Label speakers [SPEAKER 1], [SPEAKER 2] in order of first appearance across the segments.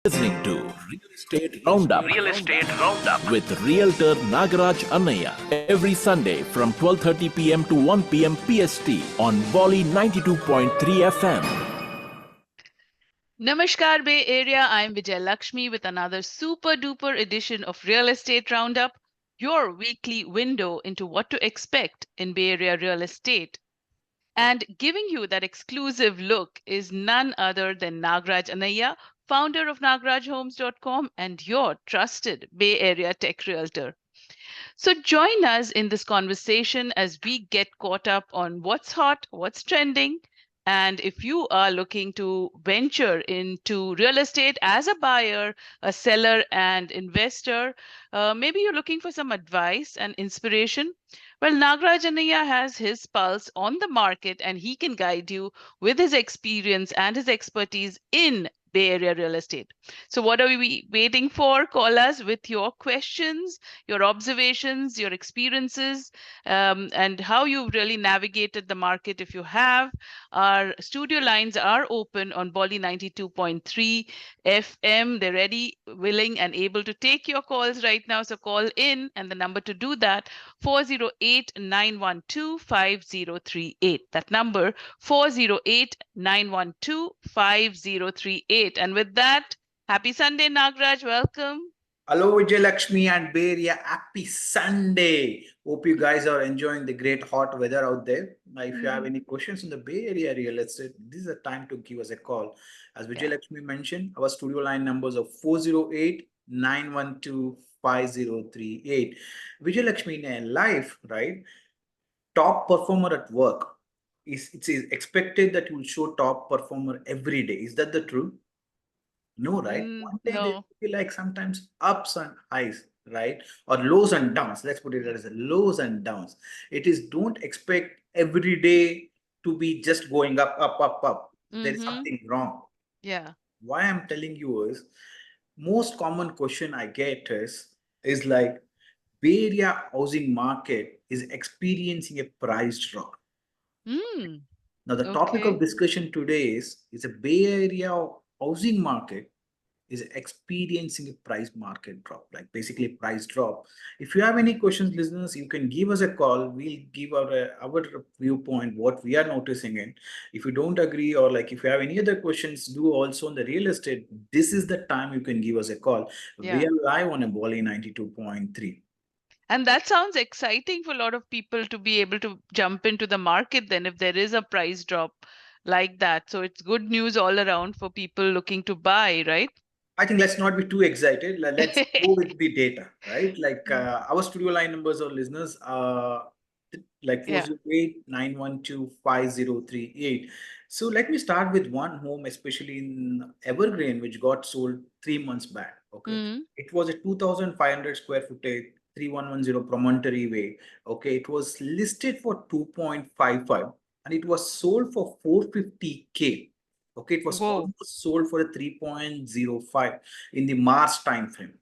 [SPEAKER 1] listening to Real Estate Roundup. Real Estate Roundup with Realtor Nagaraj Annaiah every Sunday from 12:30 p.m. to 1 p.m. PST on Bolly 92.3 FM.
[SPEAKER 2] Namaskar Bay Area, I'm Vijay Lakshmi with another super duper edition of Real Estate Roundup, your weekly window into what to expect in Bay Area real estate. And giving you that exclusive look is none other than Nagaraj Annaiah, founder of nagarajhomes.com and your trusted Bay Area tech realtor. So join us in this conversation as we get caught up on what's hot, what's trending. And if you are looking to venture into real estate as a buyer, a seller, and investor, maybe you're looking for some advice and inspiration. Well, Nagaraj Annaiah has his pulse on the market and he can guide you with his experience and his expertise in Bay Area real estate. So, what are we waiting for? Call us with your questions, your observations, your experiences, and how you've really navigated the market if you have. Our studio lines are open on Bolly 92.3 FM. They're ready, willing, and able to take your calls right now. So call in, and the number to do that 408-912-5038. That number 408-912-5038. And with that, happy Sunday, Nagraj. Welcome.
[SPEAKER 3] Hello, Vijay Lakshmi and Bay Area. Happy Sunday. Hope you guys are enjoying the great hot weather out there. If you have any questions in the Bay Area real estate, this is the time to give us a call. As Vijay Lakshmi mentioned, our studio line numbers are 408-912-5038. Vijay Lakshmi in life, right? Top performer at work. It's expected that you will show top performer every day. Is that the truth? No, right? One day they
[SPEAKER 2] No.
[SPEAKER 3] feel like sometimes ups and highs, right? Or lows and downs. Let's put it as a lows and downs. It is don't expect every day to be just going up, up, up, up. There is something wrong.
[SPEAKER 2] Yeah.
[SPEAKER 3] Why I'm telling you is most common question I get is like Bay Area housing market is experiencing a price drop.
[SPEAKER 2] Mm.
[SPEAKER 3] Now the topic of discussion today is a Bay Area housing market is experiencing a price market drop, like basically a price drop. If you have any questions, listeners, you can give us a call. We'll give our viewpoint, what we are noticing in. If you don't agree or like if you have any other questions, do also on the real estate. This is the time you can give us a call.
[SPEAKER 2] Yeah.
[SPEAKER 3] We are live on a Bolly 92.3.
[SPEAKER 2] And that sounds exciting for a lot of people to be able to jump into the market then if there is a price drop like that. So it's good news all around for people looking to buy, right?
[SPEAKER 3] I think let's not be too excited. Let's go with the data, right? Like our studio line numbers or listeners like 408-912-5038. So let me start with one home, especially in Evergreen, which got sold 3 months back. Okay. It was a 2,500 square footage, 3110 Promontory Way. Okay. It was listed for 2.55 and it was sold for 450K. Okay, it was almost sold for a 3.05 in the March time frame.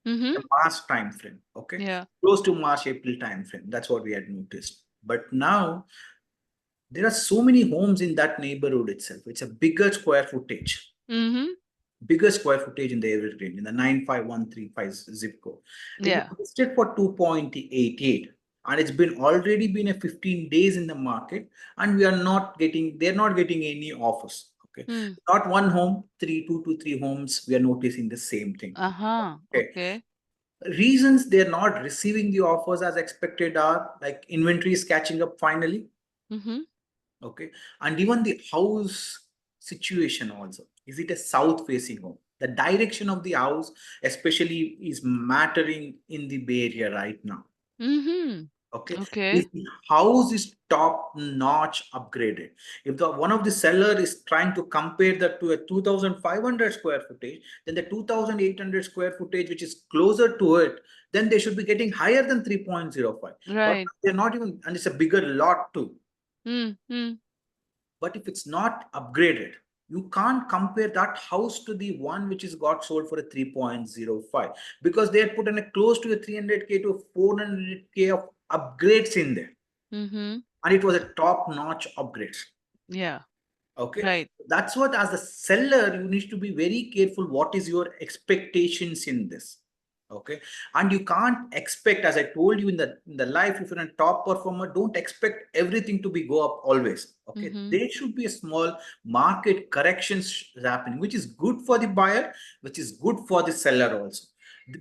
[SPEAKER 3] The March time frame, okay?
[SPEAKER 2] Yeah.
[SPEAKER 3] Close to March, April time frame. That's what we had noticed. But now there are so many homes in that neighborhood itself. It's a bigger square footage. Bigger square footage in the Evergreen, in the 95135 zip code. It was listed for 2.88. And it's been already been a 15 days in the market, and they're not getting any offers. Okay. Not one home, two to three homes, we are noticing the same thing.
[SPEAKER 2] Okay.
[SPEAKER 3] Reasons they're not receiving the offers as expected are like inventory is catching up finally. Okay. And even the house situation also. Is it a south facing home? The direction of the house, especially, is mattering in the Bay Area right now. Okay. If the house is top notch upgraded, if one of the seller is trying to compare that to a 2,500 square footage, then the 2,800 square footage, which is closer to it, then they should be getting higher than 3.05.
[SPEAKER 2] Right.
[SPEAKER 3] But they're not even, and it's a bigger lot too. But if it's not upgraded, you can't compare that house to the one which is got sold for a 3.05 because they had put in a close to a 300K to 400K of upgrades in there. And it was a top notch upgrades.
[SPEAKER 2] Yeah.
[SPEAKER 3] Okay.
[SPEAKER 2] Right.
[SPEAKER 3] That's what, as a seller, you need to be very careful. What is your expectations in this? Okay. And you can't expect, as I told you, in the life, if you're a top performer, don't expect everything to be go up always. Okay.
[SPEAKER 2] Mm-hmm.
[SPEAKER 3] There should be a small market corrections happening, which is good for the buyer, which is good for the seller also.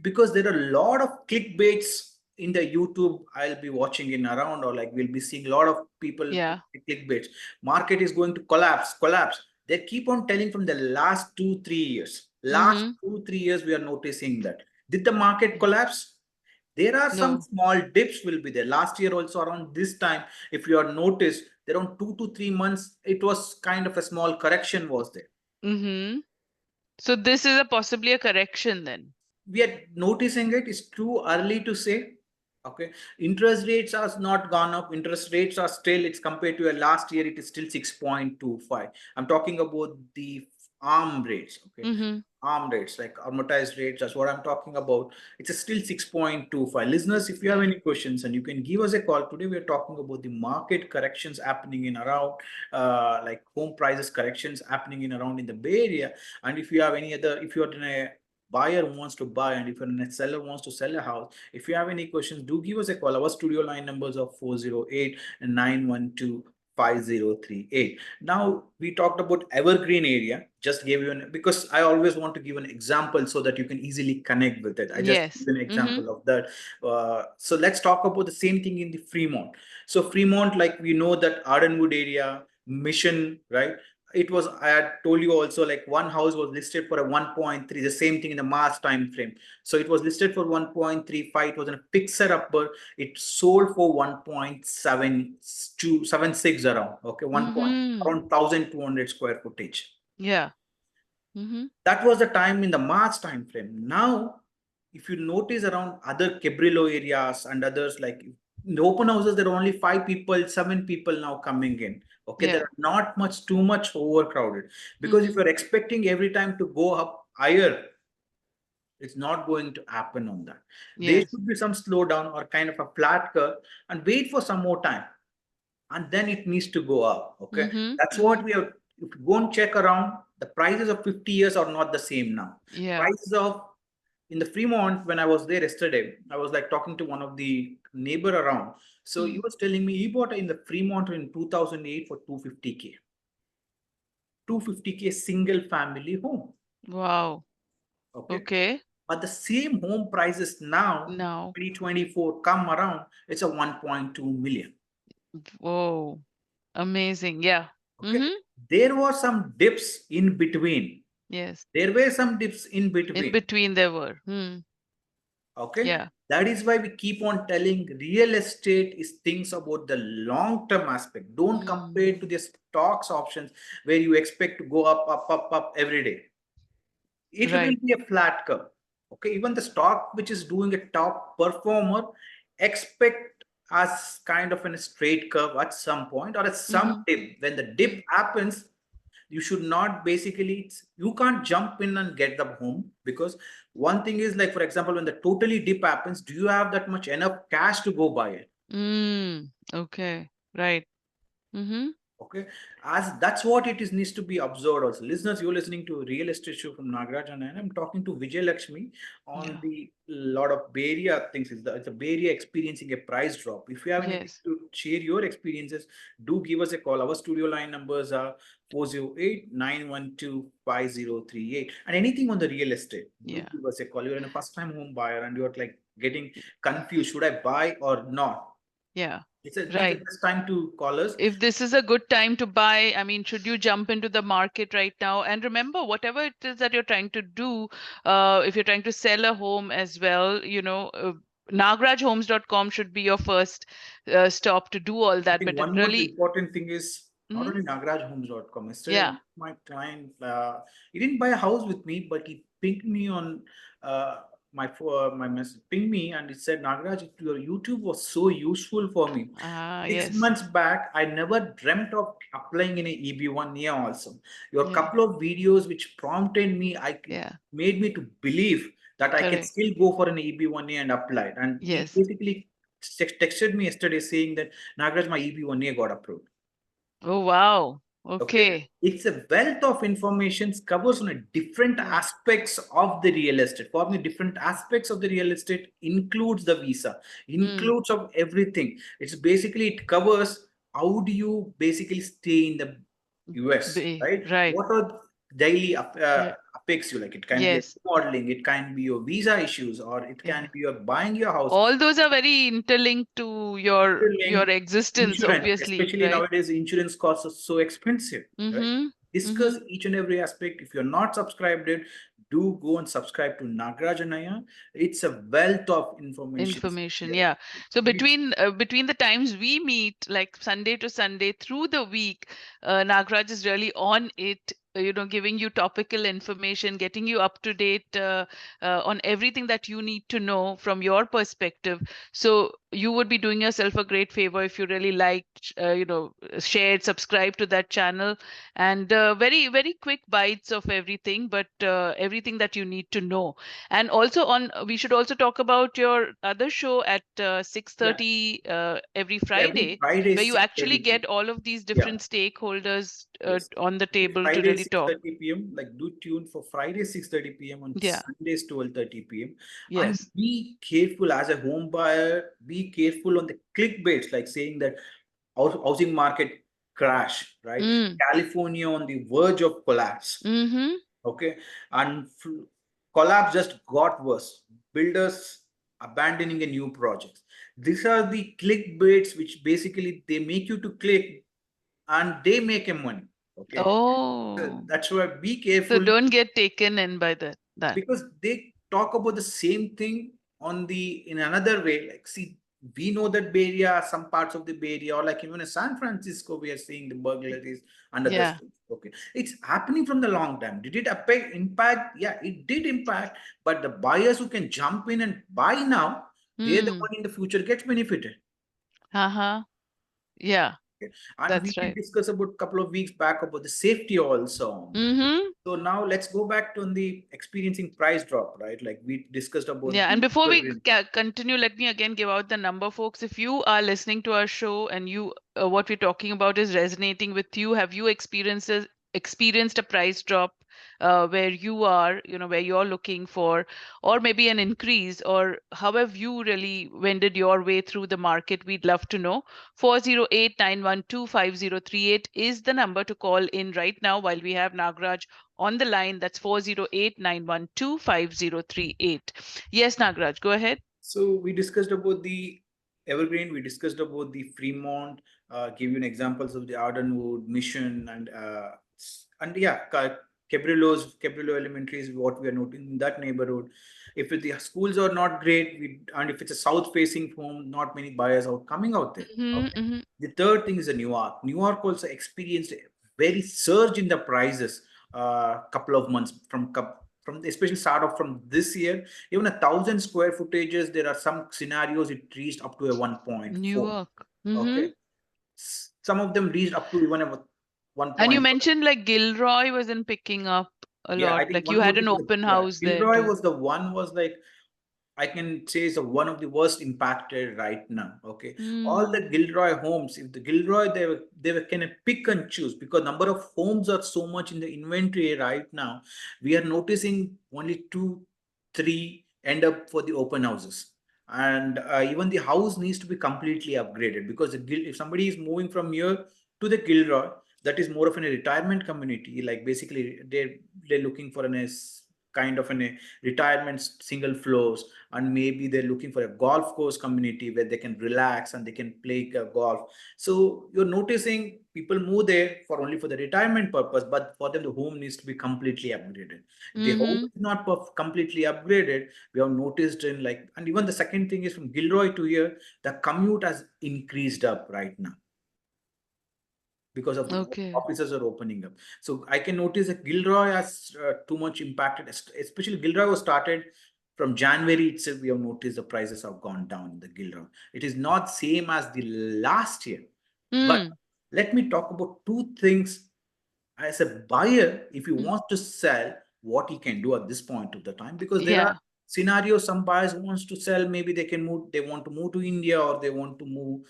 [SPEAKER 3] Because there are a lot of clickbaits in the YouTube I'll be watching in around, or like we'll be seeing a lot of people
[SPEAKER 2] Yeah.
[SPEAKER 3] clickbaits. Market is going to collapse. They keep on telling from the last 2 3 years. Last
[SPEAKER 2] Mm-hmm.
[SPEAKER 3] 2 3 years, we are noticing that. Did the market collapse? There are some
[SPEAKER 2] No.
[SPEAKER 3] small dips will be there. Last year also around this time, if you are noticed, around 2 to 3 months, it was kind of a small correction was there.
[SPEAKER 2] Mm-hmm. So this is possibly a correction then.
[SPEAKER 3] We are noticing it. It's too early to say. Okay, interest rates are not gone up. Interest rates are still, it's compared to a last year, it is still 6.25. I'm talking about the arm rates. Okay,
[SPEAKER 2] Mm-hmm.
[SPEAKER 3] arm rates, like amortized rates, that's what I'm talking about. It's a still 6.25. Listeners, if you have
[SPEAKER 2] Yeah.
[SPEAKER 3] any questions, and you can give us a call. Today we are talking about the market corrections happening in around like home prices corrections happening in around in the Bay Area. And if you have any other, if you're in a buyer who wants to buy, and if you're a seller who wants to sell a house, if you have any questions, do give us a call. Our studio line numbers are 408 and 912 5038. Now we talked about Evergreen area. Just gave you because I always want to give an example so that you can easily connect with it. I just
[SPEAKER 2] Yes.
[SPEAKER 3] give an
[SPEAKER 2] Mm-hmm.
[SPEAKER 3] example of that. So let's talk about the same thing in the Fremont. So Fremont, like we know that Ardenwood area, Mission, right? It was, I had told you also, like one house was listed for a 1.3, the same thing in the March time frame. So it was listed for 1.35. It was a fixer upper. It sold for 1.7276 around. Okay,
[SPEAKER 2] Mm-hmm.
[SPEAKER 3] around 1,200 square footage.
[SPEAKER 2] Yeah. Mm-hmm.
[SPEAKER 3] That was the time in the March time frame. Now, if you notice around other Cabrillo areas and others, like in the open houses, there are only 5 people, 7 people now coming in. Okay, there
[SPEAKER 2] Yeah.
[SPEAKER 3] are not much, too much overcrowded. Because if
[SPEAKER 2] Mm-hmm.
[SPEAKER 3] you're expecting every time to go up higher, it's not going to happen on that. There
[SPEAKER 2] Yes.
[SPEAKER 3] should be some slowdown or kind of a flat curve, and wait for some more time, and then it needs to go up. Okay,
[SPEAKER 2] Mm-hmm.
[SPEAKER 3] that's
[SPEAKER 2] Mm-hmm.
[SPEAKER 3] what we have. If you go and check around, the prices of 50 years are not the same now.
[SPEAKER 2] Yeah.
[SPEAKER 3] Prices of in the Fremont, when I was there yesterday, I was like talking to one of the neighbor around. So he
[SPEAKER 2] Mm.
[SPEAKER 3] was telling me he bought in the Fremont in 2008 for 250K. 250K single family home.
[SPEAKER 2] Wow.
[SPEAKER 3] Okay.
[SPEAKER 2] Okay.
[SPEAKER 3] But the same home prices now,
[SPEAKER 2] Now.
[SPEAKER 3] 2024 come around, it's a 1.2 million.
[SPEAKER 2] Whoa. Amazing. Yeah.
[SPEAKER 3] Okay.
[SPEAKER 2] Mm-hmm.
[SPEAKER 3] There were some dips in between.
[SPEAKER 2] Yes.
[SPEAKER 3] There were some dips in
[SPEAKER 2] In
[SPEAKER 3] between.
[SPEAKER 2] between there were. Hmm.
[SPEAKER 3] Okay.
[SPEAKER 2] Yeah.
[SPEAKER 3] That is why we keep on telling real estate is things about the long term aspect. Don't compare
[SPEAKER 2] Mm.
[SPEAKER 3] it to the stocks options where you expect to go up every day. It will
[SPEAKER 2] Right.
[SPEAKER 3] be a flat curve. Okay, even the stock which is doing a top performer, expect as kind of in a straight curve at some point or at some
[SPEAKER 2] Mm-hmm.
[SPEAKER 3] dip. When the
[SPEAKER 2] Mm.
[SPEAKER 3] dip happens, you should not basically, you can't jump in and get the home, because one thing is, like for example, when the totally dip happens, do you have that much enough cash to go buy it?
[SPEAKER 2] Mm. Okay. Right. Mm-hmm.
[SPEAKER 3] Okay, as that's what it is needs to be observed also. Listeners, you're listening to Real Estate Show from Nagaraj Annaiah, and I'm talking to Vijay Lakshmi on
[SPEAKER 2] Yeah.
[SPEAKER 3] the lot of Bay Area things. It's the Bay Area experiencing a price drop. If you have anything
[SPEAKER 2] Yes.
[SPEAKER 3] to share your experiences, do give us a call. Our studio line numbers are 408-912-5038. And anything on the real estate, do
[SPEAKER 2] Yeah.
[SPEAKER 3] give us a call. You're in a first-time home buyer and you're like getting confused. Should I buy or not?
[SPEAKER 2] Yeah.
[SPEAKER 3] It's the
[SPEAKER 2] Right.
[SPEAKER 3] best time to call us.
[SPEAKER 2] If this is a good time to buy, I mean, should you jump into the market right now? And remember, whatever it is that you're trying to do, if you're trying to sell a home as well, nagrajhomes.com should be your first stop to do all
[SPEAKER 3] I
[SPEAKER 2] that.
[SPEAKER 3] think
[SPEAKER 2] But it
[SPEAKER 3] one more
[SPEAKER 2] really,
[SPEAKER 3] important thing is not
[SPEAKER 2] Mhm.
[SPEAKER 3] only nagrajhomes.com. Yesterday,
[SPEAKER 2] Yeah.
[SPEAKER 3] my client, he didn't buy a house with me, but he pinged me on my message, pinged me, and he said, Nagaraj, your YouTube was so useful for me.
[SPEAKER 2] Ah,
[SPEAKER 3] Six
[SPEAKER 2] yes.
[SPEAKER 3] months back, I never dreamt of applying in a EB1 year also. Your
[SPEAKER 2] Yeah.
[SPEAKER 3] couple of videos which prompted me,
[SPEAKER 2] Yeah.
[SPEAKER 3] made me to believe that I can
[SPEAKER 2] Correct.
[SPEAKER 3] still go for an EB1 year and apply. And he
[SPEAKER 2] Yes.
[SPEAKER 3] basically texted me yesterday saying that Nagaraj, my EB1 year got approved.
[SPEAKER 2] Oh, wow. Okay.
[SPEAKER 3] It's a wealth of information covers on a different aspects of the real estate. For me, different aspects of the real estate includes the visa, includes of everything. It's basically it covers how do you basically stay in the US, right?
[SPEAKER 2] Right.
[SPEAKER 3] What are daily
[SPEAKER 2] Right.
[SPEAKER 3] affects you? Like it can be a
[SPEAKER 2] Yes.
[SPEAKER 3] modeling, it can be your visa issues, or it can
[SPEAKER 2] Yeah.
[SPEAKER 3] be your buying your house.
[SPEAKER 2] All those are very interlinked to your
[SPEAKER 3] Link,
[SPEAKER 2] existence,
[SPEAKER 3] insurance,
[SPEAKER 2] obviously,
[SPEAKER 3] especially
[SPEAKER 2] right?
[SPEAKER 3] nowadays, insurance costs are so expensive, right?
[SPEAKER 2] Mm-hmm. Mm-hmm.
[SPEAKER 3] Discuss each and every aspect. If you're not subscribed it, do go and subscribe to Nagaraj Annaiah. It's a wealth of information.
[SPEAKER 2] Information,
[SPEAKER 3] Yeah.
[SPEAKER 2] yeah. So
[SPEAKER 3] We-
[SPEAKER 2] between the times we meet, like Sunday to Sunday through the week, Nagraj is really on it, giving you topical information, getting you up to date on everything that you need to know from your perspective. So you would be doing yourself a great favor if you really liked, shared, subscribe to that channel, and very, very quick bites of everything, but everything that you need to know. And also we should also talk about your other show at
[SPEAKER 3] yeah,
[SPEAKER 2] 6:30 every
[SPEAKER 3] every
[SPEAKER 2] Friday,
[SPEAKER 3] Friday,
[SPEAKER 2] where you actually
[SPEAKER 3] 6:30
[SPEAKER 2] get all of these
[SPEAKER 3] Yeah.
[SPEAKER 2] different stakeholders
[SPEAKER 3] Yes.
[SPEAKER 2] on the table to
[SPEAKER 3] Friday
[SPEAKER 2] really talk.
[SPEAKER 3] 6:30 p.m. Like do tune for Friday 6:30 p.m. on
[SPEAKER 2] Yeah.
[SPEAKER 3] Sundays 12:30 p.m. And
[SPEAKER 2] Yes.
[SPEAKER 3] be careful as a home buyer. Be careful on the clickbaits, like saying that housing market crash, right?
[SPEAKER 2] Mm.
[SPEAKER 3] California on the verge of collapse.
[SPEAKER 2] Mm-hmm.
[SPEAKER 3] Okay, and collapse just got worse. Builders abandoning a new projects. These are the clickbaits which basically they make you to click and they make a money. Okay, so
[SPEAKER 2] Oh,
[SPEAKER 3] that's why be
[SPEAKER 2] so
[SPEAKER 3] careful
[SPEAKER 2] don't get taken in by that.
[SPEAKER 3] because they talk about the same thing on the in another way. Like, see, we know that Bay Area, some parts of the Bay Area, or like even in San Francisco, we are seeing the burglaries and other
[SPEAKER 2] Yeah.
[SPEAKER 3] stuff. Okay, it's happening from the long time. Did it impact? Yeah, it did impact. But the buyers who can jump in and buy now, they're the
[SPEAKER 2] Mm.
[SPEAKER 3] one in the future gets benefited.
[SPEAKER 2] Uh-huh. Yeah,
[SPEAKER 3] Okay. And we
[SPEAKER 2] that's
[SPEAKER 3] did
[SPEAKER 2] right.
[SPEAKER 3] discuss about a couple of weeks back about the safety also on that.
[SPEAKER 2] Mm-hmm.
[SPEAKER 3] So now let's go back to the experiencing price drop, right? Like we discussed about
[SPEAKER 2] Yeah, and
[SPEAKER 3] the
[SPEAKER 2] before we
[SPEAKER 3] evergreen.
[SPEAKER 2] continue, let me again give out the number, folks. If you are listening to our show and you what we're talking about is resonating with you, have you experienced a price drop where you are, where you're looking for, or maybe an increase, or how have you really wended your way through the market? We'd love to know. 408-912-5038 is the number to call in right now while we have Nagraj on the line. That's 408-912-5038. Yes, Nagraj, go ahead.
[SPEAKER 3] So we discussed about the Evergreen, we discussed about the Fremont, give you an examples of the Ardenwood, Mission, and yeah, Cabrillo Elementary is what we are noting in that neighborhood. If the schools are not great, and if it's a south-facing home, not many buyers are coming out there.
[SPEAKER 2] Mm-hmm,
[SPEAKER 3] Okay.
[SPEAKER 2] mm-hmm.
[SPEAKER 3] The third thing is the Newark. Newark also experienced a very surge in the prices couple of months from especially start off from this year. Even 1,000 square footages, there are some scenarios it reached up to a 1.4.
[SPEAKER 2] Newark.
[SPEAKER 3] Okay,
[SPEAKER 2] Mm-hmm.
[SPEAKER 3] some of them reached up to even a 1
[SPEAKER 2] And you
[SPEAKER 3] point.
[SPEAKER 2] mentioned like Gilroy wasn't picking up a
[SPEAKER 3] Yeah,
[SPEAKER 2] lot.
[SPEAKER 3] I think
[SPEAKER 2] Like you
[SPEAKER 3] one more
[SPEAKER 2] had an
[SPEAKER 3] thing
[SPEAKER 2] open
[SPEAKER 3] yeah,
[SPEAKER 2] house there
[SPEAKER 3] Gilroy
[SPEAKER 2] too.
[SPEAKER 3] was the one was like I can say is one of the worst impacted right now. Okay, all the
[SPEAKER 2] Mm.
[SPEAKER 3] Gilroy homes, if the Gilroy they were kind of pick and choose because number of homes are so much in the inventory right now. We are noticing only two, three end up for the open houses, and even the house needs to be completely upgraded because if somebody is moving from here to the Gilroy, that is more of a retirement community. Like basically they're looking for kind of a retirement single floors, and maybe they're looking for a golf course community where they can relax and they can play golf. So you're noticing people move there for only for the retirement purpose, but for them the home needs to be completely upgraded. If the home
[SPEAKER 2] Mm-hmm.
[SPEAKER 3] is not completely upgraded, we have noticed in like, and even the second thing is from Gilroy to here, the commute has increased up right now because of the
[SPEAKER 2] Okay.
[SPEAKER 3] offices are opening up. So I can notice that Gilroy has too much impacted, especially Gilroy was started from January itself. We have noticed the prices have gone down in the Gilroy. It is not same as the last year. But
[SPEAKER 2] Mm.
[SPEAKER 3] let me talk about two things as a buyer. If you
[SPEAKER 2] Mm.
[SPEAKER 3] want to sell, what you can do at this point of the time, because there are
[SPEAKER 2] Yeah.
[SPEAKER 3] scenarios some buyers wants to sell, maybe they want to move to India or they want to move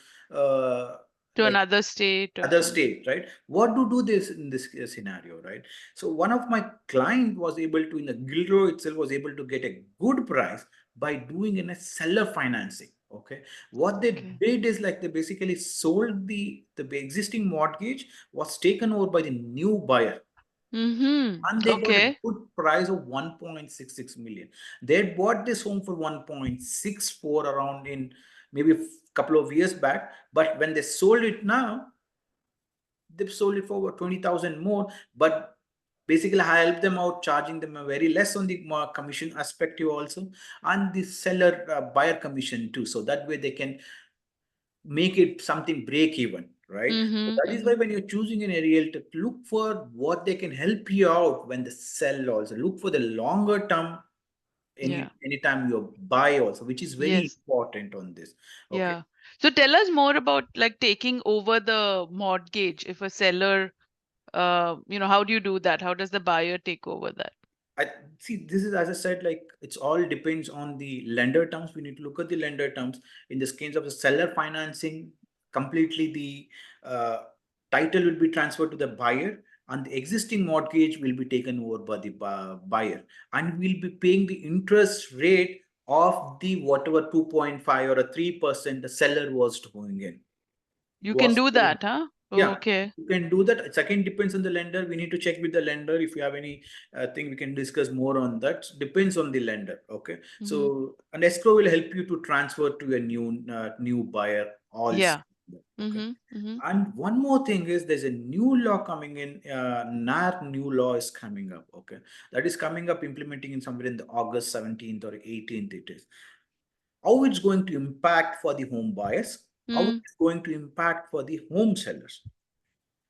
[SPEAKER 2] To
[SPEAKER 3] like
[SPEAKER 2] another state or
[SPEAKER 3] other
[SPEAKER 2] something.
[SPEAKER 3] state, right? What to do this in this scenario, right? So one of my client was able to, in the Gilroy itself, was able to get a good price by doing in a seller financing. Okay, what they
[SPEAKER 2] Okay.
[SPEAKER 3] did is like they basically sold the existing mortgage was taken over by the new buyer,
[SPEAKER 2] Mm-hmm.
[SPEAKER 3] and they got a
[SPEAKER 2] Okay.
[SPEAKER 3] good price of 1.66 million. They had bought this home for 1.64 around in maybe a couple of years back, but when they sold it now, they've sold it for over 20,000 more. But basically, I help them out, charging them a very less on the commission aspect also, and the seller buyer commission too. So that way they can make it something break even, right? So
[SPEAKER 2] Mm-hmm.
[SPEAKER 3] that is why
[SPEAKER 2] Mm-hmm.
[SPEAKER 3] when you're choosing an realtor, look for what they can help you out when they sell also. Look for the longer term
[SPEAKER 2] Yeah.
[SPEAKER 3] anytime you buy also, which is very
[SPEAKER 2] Yes.
[SPEAKER 3] important on this. Okay.
[SPEAKER 2] Yeah. So tell us more about like taking over the mortgage if a seller, how do you do that? How does the buyer take over that?
[SPEAKER 3] I see this is, as I said, like it's all depends on the lender terms. We need to look at the lender terms. In this case of the seller financing, completely the title will be transferred to the buyer, and the existing mortgage will be taken over by the buyer, and we'll be paying the interest rate of the whatever 2.5 or a 3% the seller was going in.
[SPEAKER 2] You can
[SPEAKER 3] Was
[SPEAKER 2] do that, huh?
[SPEAKER 3] Yeah,
[SPEAKER 2] Okay.
[SPEAKER 3] you can do that. It again depends on the lender. We need to check with the lender. If you have any thing, we can discuss more on that. Depends on the lender. Okay,
[SPEAKER 2] Mm-hmm.
[SPEAKER 3] so an escrow will help you to transfer to a new buyer also.
[SPEAKER 2] Yeah.
[SPEAKER 3] Okay,
[SPEAKER 2] Mm-hmm. Mm-hmm.
[SPEAKER 3] and one more thing is there's a new law coming in. NAR new law is coming up. Okay, that is coming up, implementing in somewhere in the August 17th or 18th. It is how it's going to impact for the home buyers, how
[SPEAKER 2] Mm.
[SPEAKER 3] it's going to impact for the home sellers.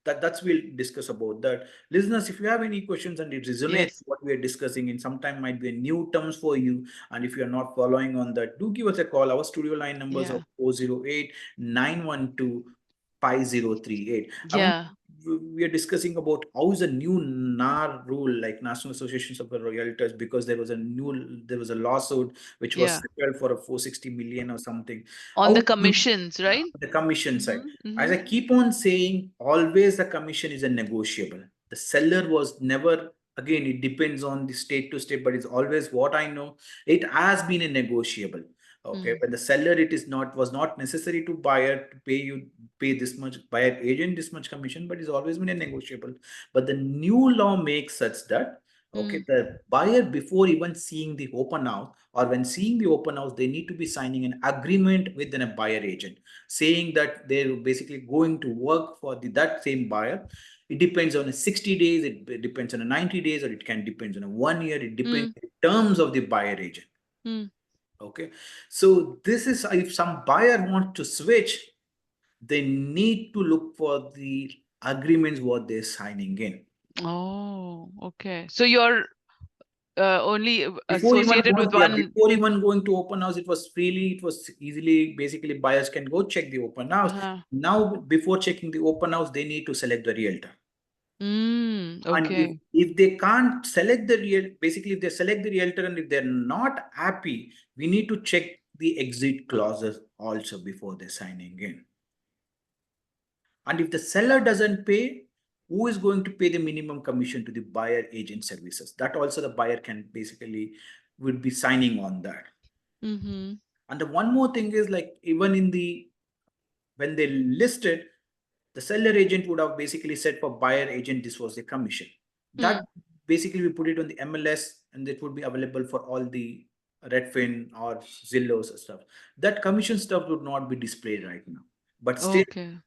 [SPEAKER 3] That's we'll discuss about that. Listeners, if you have any questions and it resonates
[SPEAKER 2] Yes.
[SPEAKER 3] what we are discussing in some time might be a new terms for you, and if you are not following on that, do give us a call. Our studio line numbers are
[SPEAKER 2] Yeah.
[SPEAKER 3] 408-912-5038. I want
[SPEAKER 2] Yeah.
[SPEAKER 3] We are discussing about how is a new NAR rule, like National Associations of the Realtors, because there was a lawsuit which was
[SPEAKER 2] Yeah.
[SPEAKER 3] settled for a 460 million or something.
[SPEAKER 2] On
[SPEAKER 3] How
[SPEAKER 2] the commissions, right?
[SPEAKER 3] the commission side.
[SPEAKER 2] Mm-hmm.
[SPEAKER 3] As
[SPEAKER 2] Mm-hmm.
[SPEAKER 3] I keep on saying, always the commission is a negotiable. The seller was never, again, it depends on the state to state, but it's always what I know. It has been a negotiable. Okay,
[SPEAKER 2] Mm.
[SPEAKER 3] when the seller it is not was not necessary to buyer to pay this much, buyer agent this much commission, but it's always been a negotiable. But the new law makes such that okay,
[SPEAKER 2] Mm.
[SPEAKER 3] the buyer before even seeing the open house or when seeing the open house, they need to be signing an agreement with a buyer agent saying that they're basically going to work for that same buyer. It depends on a 60 days, it depends on a 90 days, or it can depend on a 1 year. It depends
[SPEAKER 2] Mm.
[SPEAKER 3] on the terms of the buyer agent.
[SPEAKER 2] Mm.
[SPEAKER 3] Okay. So this is if some buyer wants to switch, they need to look for the agreements what they're signing in.
[SPEAKER 2] Oh, okay. So you're only
[SPEAKER 3] Before even
[SPEAKER 2] associated
[SPEAKER 3] going,
[SPEAKER 2] with
[SPEAKER 3] yeah,
[SPEAKER 2] one.
[SPEAKER 3] before even going to open house, it was freely, it was easily, basically buyers can go check the open house.
[SPEAKER 2] Uh-huh.
[SPEAKER 3] Now, before checking the open house, they need to select the realtor.
[SPEAKER 2] Mm.
[SPEAKER 3] And
[SPEAKER 2] Okay.
[SPEAKER 3] if they can't select the basically if they select the realtor and if they're not happy, we need to check the exit clauses also before they're signing in. And if the seller doesn't pay, who is going to pay the minimum commission to the buyer agent services? That also the buyer can basically would be signing on that.
[SPEAKER 2] Mm-hmm.
[SPEAKER 3] And the one more thing is like even in the when they listed, the seller agent would have basically said for buyer agent this was the commission. That
[SPEAKER 2] Mm.
[SPEAKER 3] basically we put it on the MLS and it would be available for all the Redfin or Zillows and stuff. That commission stuff would not be displayed right now. But still,
[SPEAKER 2] Okay.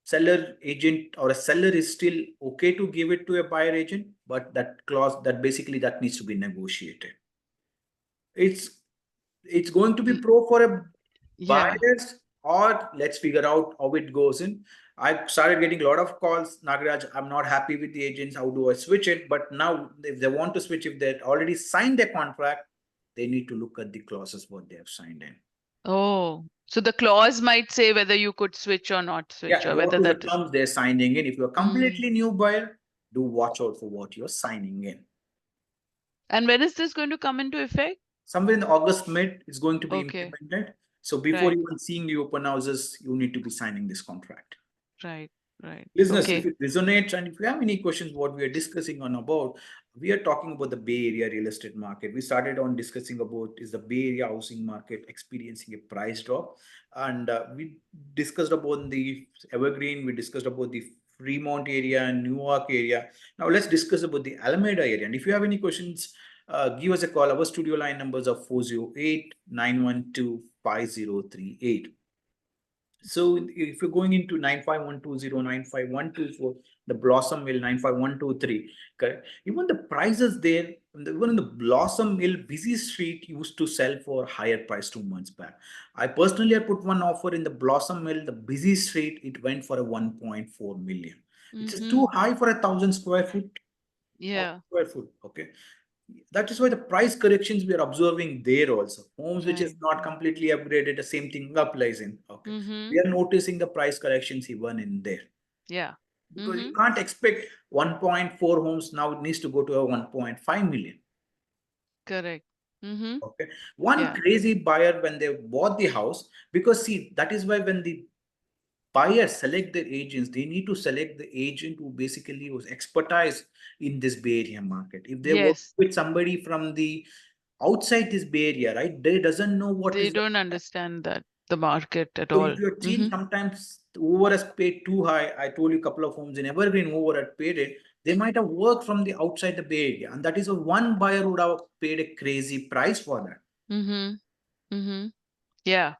[SPEAKER 3] seller agent or a seller is still okay to give it to a buyer agent, but that clause that basically that needs to be negotiated. It's it's going to be
[SPEAKER 2] Mm.
[SPEAKER 3] pro for a
[SPEAKER 2] Yeah.
[SPEAKER 3] buyers, or let's figure out how it goes in. I started getting a lot of calls, Nagaraj, I'm not happy with the agents. How do I switch it? But now, if they want to switch, if they already signed a contract, they need to look at the clauses what they have signed in.
[SPEAKER 2] Oh, so the clause might say whether you could switch or not switch,
[SPEAKER 3] Yeah,
[SPEAKER 2] or
[SPEAKER 3] what
[SPEAKER 2] whether
[SPEAKER 3] are the
[SPEAKER 2] that is.
[SPEAKER 3] terms they're signing in? If you're a
[SPEAKER 2] Mm.
[SPEAKER 3] completely new buyer, do watch out for what you're signing in.
[SPEAKER 2] And when is this going to come into effect?
[SPEAKER 3] Somewhere in the August mid, it's going to be
[SPEAKER 2] Okay.
[SPEAKER 3] implemented. So before
[SPEAKER 2] Right.
[SPEAKER 3] even seeing the open houses, you need to be signing this contract.
[SPEAKER 2] Right. Right.
[SPEAKER 3] Listeners, if
[SPEAKER 2] Okay.
[SPEAKER 3] it resonates and if you have any questions, what we are discussing on about, we are talking about the Bay Area real estate market. We started on discussing about is the Bay Area housing market experiencing a price drop, and we discussed about the Evergreen. We discussed about the Fremont area and Newark area. Now let's discuss about the Alameda area. And if you have any questions, give us a call. Our studio line numbers are 408-912-5038. So if you're going into 95120, 95124, the Blossom Mill 95123, correct? Even the prices there, even in the Blossom Mill, busy street used to sell for higher price 2 months back. I personally I put one offer in the Blossom Mill, the busy street, it went for a 1.4 million. Which is too
[SPEAKER 2] Mm-hmm.
[SPEAKER 3] high for 1,000 square foot of
[SPEAKER 2] Yeah.
[SPEAKER 3] square foot. Okay. That is why the price corrections we are observing there also. Homes which is
[SPEAKER 2] Right.
[SPEAKER 3] not completely upgraded, the same thing applies in. Okay.
[SPEAKER 2] Mm-hmm.
[SPEAKER 3] We are noticing the price corrections even in there.
[SPEAKER 2] Yeah.
[SPEAKER 3] Because
[SPEAKER 2] Mm-hmm.
[SPEAKER 3] you can't expect 1.4 homes now it needs to go to a 1.5 million.
[SPEAKER 2] Correct. Mm-hmm.
[SPEAKER 3] Okay. One
[SPEAKER 2] Yeah.
[SPEAKER 3] crazy buyer when they bought the house, because see, that is why when the buyers select their agents, they need to select the agent who basically was expertise in this Bay Area market. If they work
[SPEAKER 2] Yes.
[SPEAKER 3] with somebody from the outside this Bay Area, right, they doesn't know what
[SPEAKER 2] They
[SPEAKER 3] is the.
[SPEAKER 2] don't understand that the market at
[SPEAKER 3] So if
[SPEAKER 2] all.
[SPEAKER 3] you're seeing
[SPEAKER 2] Mm-hmm.
[SPEAKER 3] sometimes over has paid too high, I told you a couple of homes in Evergreen over had paid it. They might have worked from the outside the Bay Area, and that is a one buyer would have paid a crazy price for that.
[SPEAKER 2] Mm-hmm. Mm-hmm. Yeah.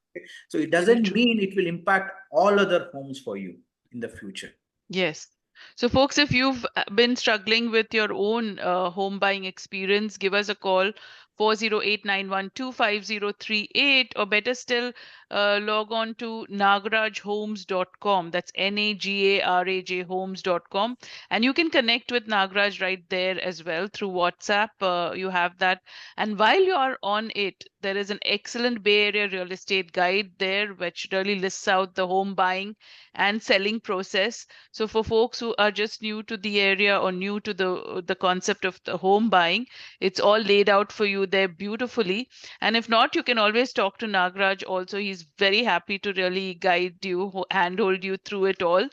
[SPEAKER 3] So it
[SPEAKER 2] Very
[SPEAKER 3] doesn't
[SPEAKER 2] true.
[SPEAKER 3] mean it will impact all other homes for you in the future.
[SPEAKER 2] Yes. So, folks, if you've been struggling with your own home buying experience, give us a call 408-912-5038, or better still, log on to nagarajhomes.com. That's Nagaraj homes.com. And you can connect with Nagaraj right there as well through WhatsApp. You have that. And while you are on it, there is an excellent Bay Area real estate guide there, which really lists out the home buying and selling process. So for folks who are just new to the area or new to the concept of the home buying, it's all laid out for you there beautifully. And if not, you can always talk to Nagraj also. He's very happy to really guide you, handhold you through it all.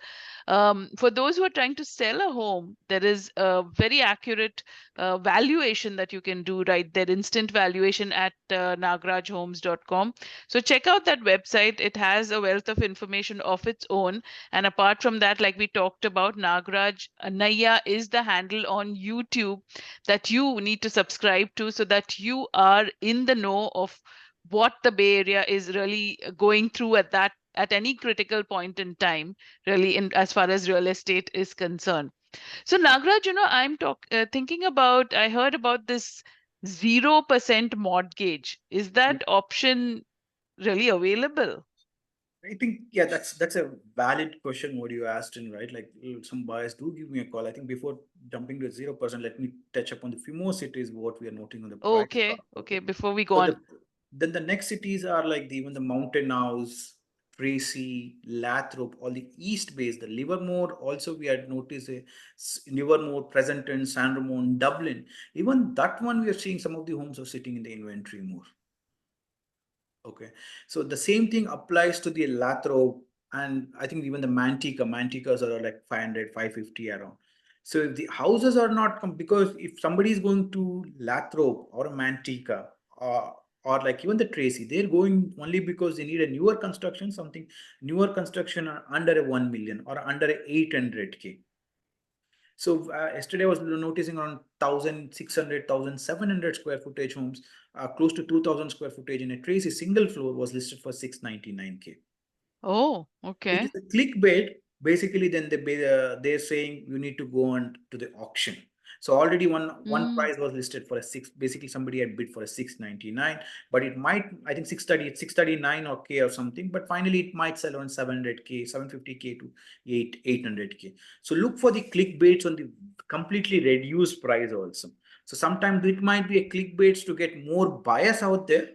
[SPEAKER 2] For those who are trying to sell a home, there is a very accurate valuation that you can do right there, instant valuation at nagrajhomes.com. So check out that website. It has a wealth of information of its own. And apart from that, like we talked about, Nagaraj Annaiah is the handle on YouTube that you need to subscribe to so that you are in the know of what the Bay Area is really going through at any critical point in time, really, in as far as real estate is concerned. So Nagaraj, thinking about. I heard about this 0% mortgage. Is that option really available?
[SPEAKER 3] I think yeah, that's a valid question what you asked in, right? Like some buyers do give me a call. I think before jumping to 0%, let me touch upon the few more cities what we are noting on the
[SPEAKER 2] Oh,
[SPEAKER 3] price
[SPEAKER 2] okay.
[SPEAKER 3] drop.
[SPEAKER 2] Okay.
[SPEAKER 3] Okay.
[SPEAKER 2] Before we go
[SPEAKER 3] So
[SPEAKER 2] on.
[SPEAKER 3] then the next cities are like even the Mountain House, Tracy, Lathrop, all the East Base, the Livermore. Also, we had noticed a Livermore, Pleasanton, San Ramon, Dublin. Even that one we are seeing some of the homes are sitting in the inventory more. Okay, so the same thing applies to the Lathrop, and I think even the Manticas are like 500, 550 around. So if the houses are not because if somebody is going to Lathrop or a Mantica or like even the Tracy, they're going only because they need a newer construction, something newer construction under a 1 million or under a 800K. So yesterday I was noticing around 1,600, 1,700 square footage homes, close to 2,000 square footage in a Tracy single floor was listed for 699K.
[SPEAKER 2] Oh,
[SPEAKER 3] It
[SPEAKER 2] okay.
[SPEAKER 3] is a clickbait. Basically, then they're saying you need to go on to the auction. So already one
[SPEAKER 2] Mm.
[SPEAKER 3] price was listed for a six. Basically, somebody had bid for a 699, but it might I think 639 or K or something. But finally, it might sell on 700K, 750K to 800K. So look for the clickbaits on the completely reduced price also. So sometimes it might be a clickbaits to get more buyers out there.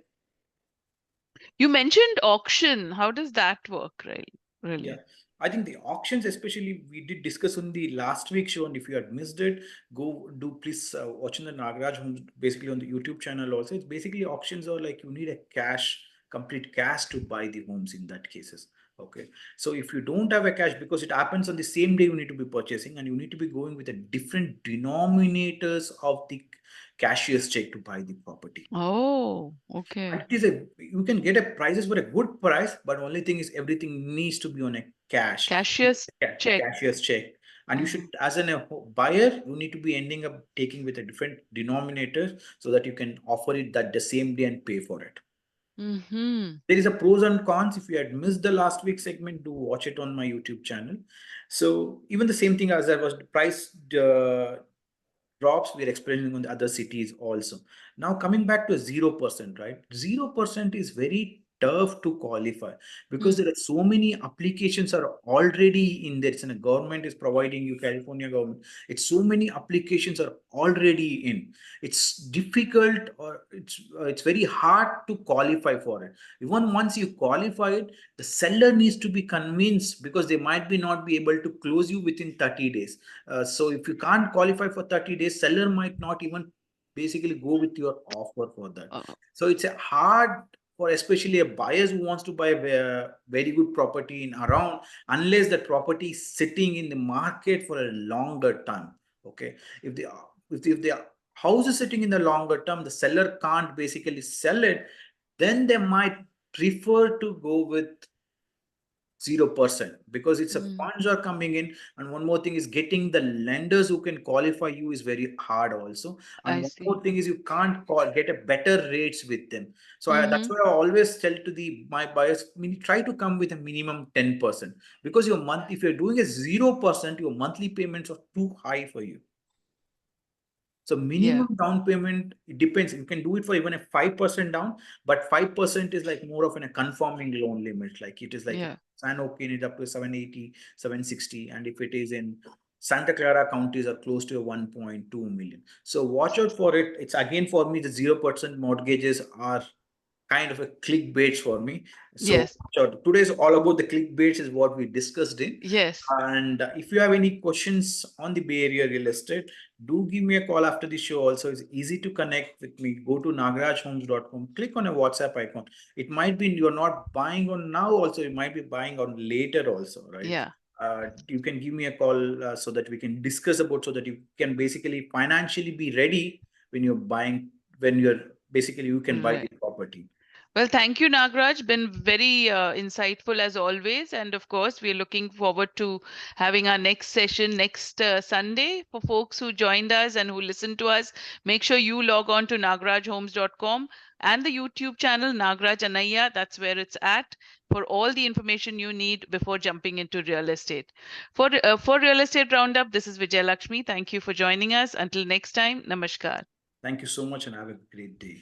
[SPEAKER 2] You mentioned auction. How does that work, right?
[SPEAKER 3] Yeah,
[SPEAKER 2] Really?
[SPEAKER 3] I think the auctions, especially, we did discuss on the last week show, and if you had missed it, go do please watch in the Nagaraj Homes, basically on the YouTube channel also. It's basically auctions are like you need a cash complete cash to buy the homes in that cases. Okay. So if you don't have a cash, because it happens on the same day, you need to be purchasing and you need to be going with a different denominators of the cashier's check to buy the property.
[SPEAKER 2] Oh,
[SPEAKER 3] And
[SPEAKER 2] okay.
[SPEAKER 3] it is you can get a prices for a good price, but only thing is everything needs to be on a cash,
[SPEAKER 2] Cashier's check.
[SPEAKER 3] cashier's check. And you should,
[SPEAKER 2] Mhm.
[SPEAKER 3] as a buyer, you need to be ending up taking with a different denominator so that you can offer it that the same day and pay for it.
[SPEAKER 2] Mhm.
[SPEAKER 3] There is a pros and cons. If you had missed the last week segment, do watch it on my YouTube channel. So even the same thing as I was the price drops, we're experiencing on the other cities also. Now coming back to 0%, right? 0% is very tough to qualify because
[SPEAKER 2] Mm.
[SPEAKER 3] there are so many applications are already in there. And the government is providing you, California government. It's so many applications are already in. It's difficult or it's very hard to qualify for it. Even once you qualify it, the seller needs to be convinced because they might be not be able to close you within 30 days. So if you can't qualify for 30 days, seller might not even basically go with your offer for that.
[SPEAKER 2] Oh,
[SPEAKER 3] So it's a hard for especially a buyers who wants to buy a very good property in around, unless the property is sitting in the market for a longer time. Okay. If the house is sitting in the longer term, the seller can't basically sell it, then they might prefer to go with 0% because it's a
[SPEAKER 2] mm.
[SPEAKER 3] funds are coming in. And one more thing is getting the lenders who can qualify you is very hard also. And
[SPEAKER 2] I
[SPEAKER 3] one
[SPEAKER 2] see.
[SPEAKER 3] more thing is you can't get a better rates with them. So that's
[SPEAKER 2] Mhm.
[SPEAKER 3] why I always tell to my buyers, try to come with a minimum 10% because your month, if you're doing a 0%, your monthly payments are too high for you. So
[SPEAKER 2] Yeah.
[SPEAKER 3] minimum down payment, it depends. You can do it for even a 5% down, but 5% is like more of a conforming loan limit. Like it is like
[SPEAKER 2] Yeah.
[SPEAKER 3] San Joaquin is up to 780, 760. And if it is in Santa Clara counties are close to a 1.2 million. So watch out for it. It's again for me, the 0% mortgages are kind of a clickbait for me. So,
[SPEAKER 2] Yes.
[SPEAKER 3] today's all about the clickbaits is what we discussed in.
[SPEAKER 2] Yes.
[SPEAKER 3] And if you have any questions on the Bay Area real estate, do give me a call after the show. Also, it's easy to connect with me. Go to nagarajhomes.com, click on a WhatsApp icon. It might be you're not buying on now, also, you might be buying on later, also, right?
[SPEAKER 2] Yeah.
[SPEAKER 3] You can give me a call so that we can discuss about so that you can basically financially be ready when you're buying, when you're basically you can buy the
[SPEAKER 2] Right.
[SPEAKER 3] property.
[SPEAKER 2] Well, thank you, Nagraj. Been very insightful as always. And of course, we're looking forward to having our next session next Sunday. For folks who joined us and who listened to us, make sure you log on to nagrajhomes.com and the YouTube channel Nagaraj Annaiah. That's where it's at for all the information you need before jumping into real estate. For Real Estate Roundup, this is Vijay Lakshmi. Thank you for joining us. Until next time, namaskar.
[SPEAKER 3] Thank you so much and have a great day.